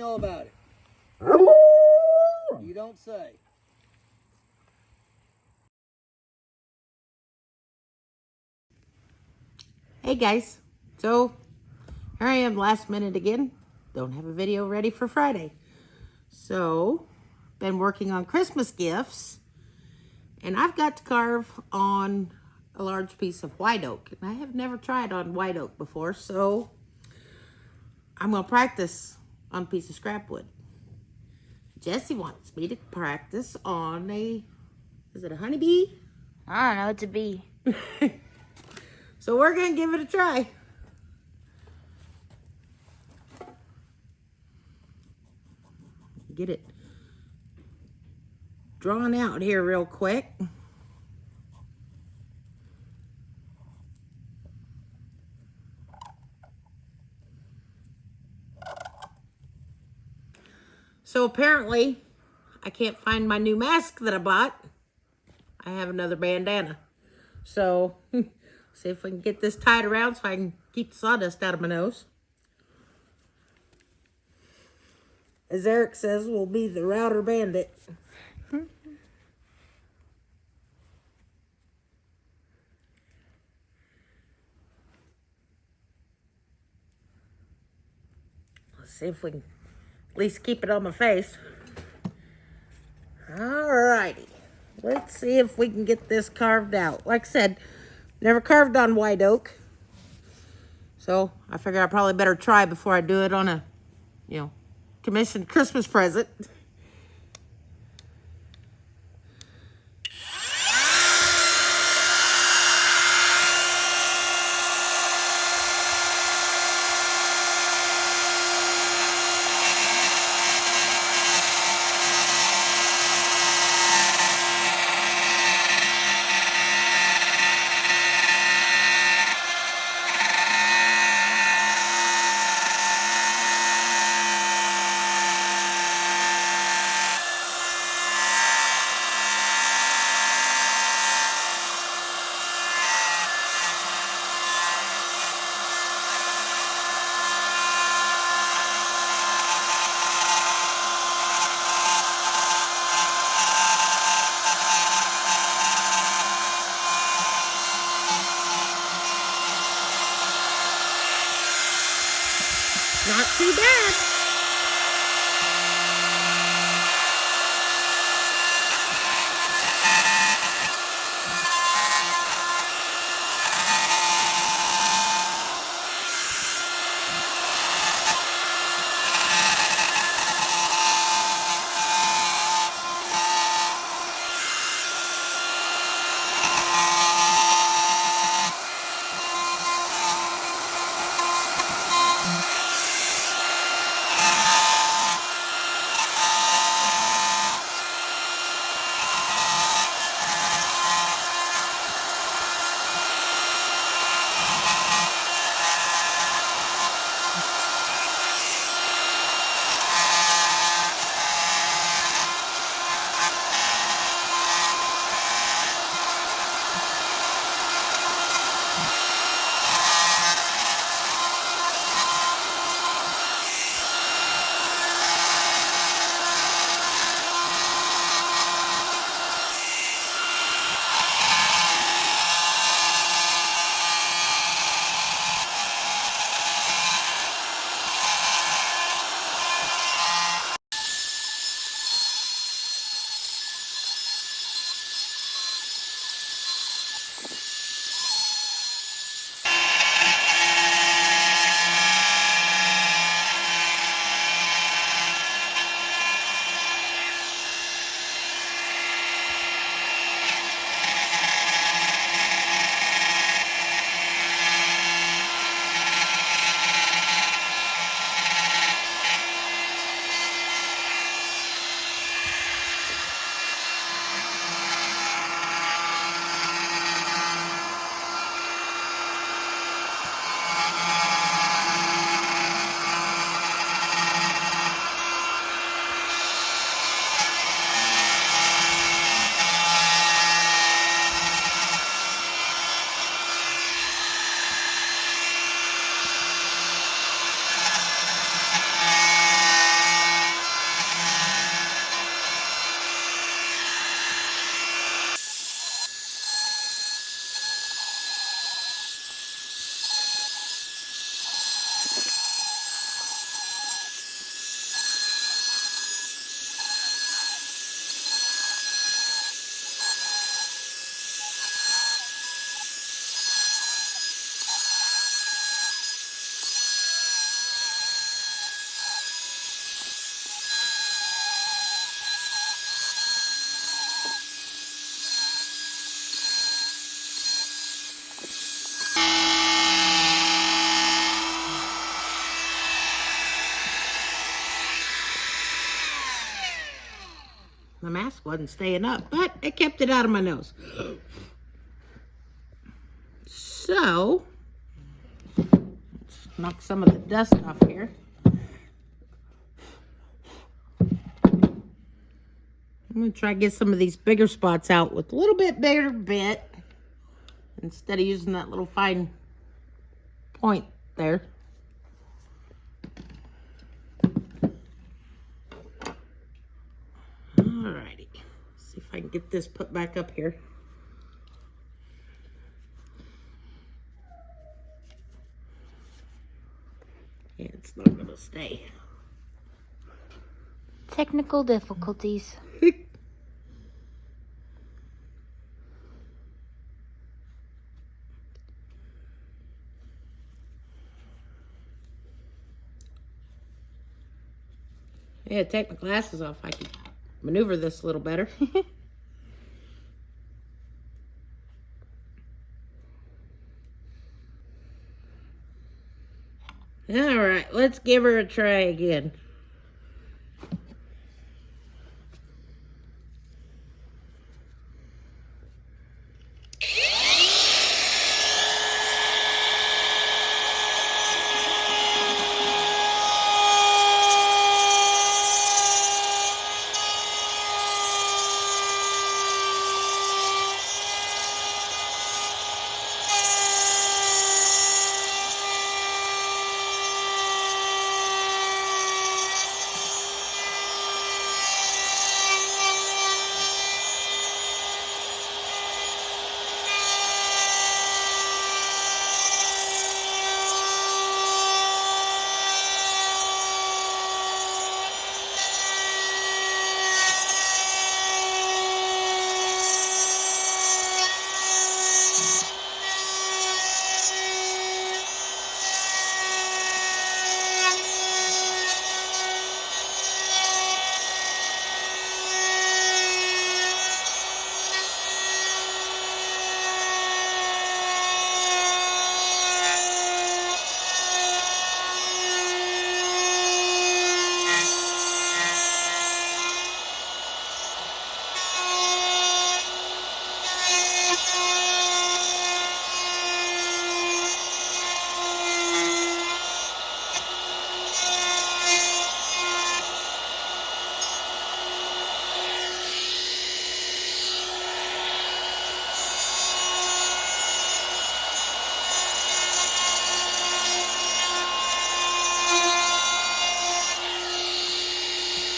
all about it. You don't say. Hey guys, so here I am last minute again. Don't have a video ready for Friday. So, been working on Christmas gifts, and I've got to carve on a large piece of white oak. And I have never tried on white oak before, so I'm gonna practice on a piece of scrap wood. Jesse wants me to practice on is it a honeybee? I don't know, it's a bee. So we're gonna give it a try. Get it drawn out here real quick. So apparently I can't find my new mask that I bought. I have another bandana. So see if we can get this tied around so I can keep the sawdust out of my nose. As Eric says, we'll be the router bandit. Let's see if we can at least keep it on my face. Alrighty. Let's see if we can get this carved out. Like I said, never carved on white oak. So I figure I probably better try before I do it on a, commissioned Christmas present. Not too bad. the mask wasn't staying up, but it kept it out of my nose. So, let's knock some of the dust off here. I'm going to try to get some of these bigger spots out with a little bit bigger bit instead of using that little fine point there. Alrighty, see if I can get this put back up here. Yeah, it's not going to stay. Technical difficulties. Yeah, take my glasses off. I can maneuver this a little better. All right, let's give her a try again.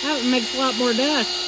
That one makes a lot more dust.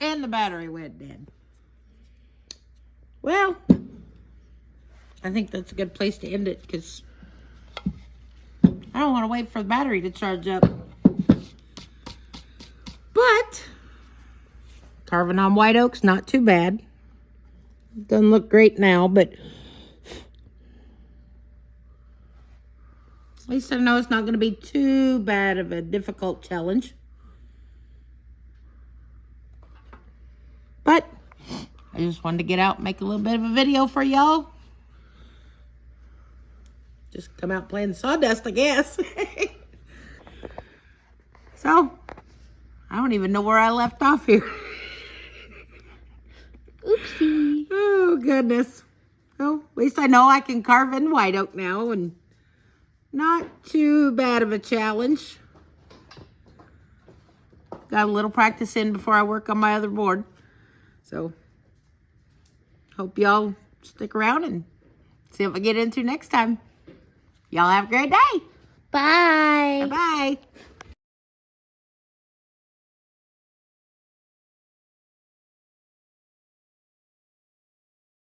And the battery went dead. Well, I think that's a good place to end it because I don't want to wait for the battery to charge up. But carving on white oak's not too bad. Doesn't look great now, but at least I know it's not going to be too bad of a difficult challenge. But I just wanted to get out and make a little bit of a video for y'all. Just come out playing sawdust, I guess. So, I don't even know where I left off here. Oopsie. Oh, goodness. Well, at least I know I can carve in white oak now, and not too bad of a challenge. Got a little practice in before I work on my other board. So, hope y'all stick around and see what I get into next time. Y'all have a great day. Bye. Bye-bye.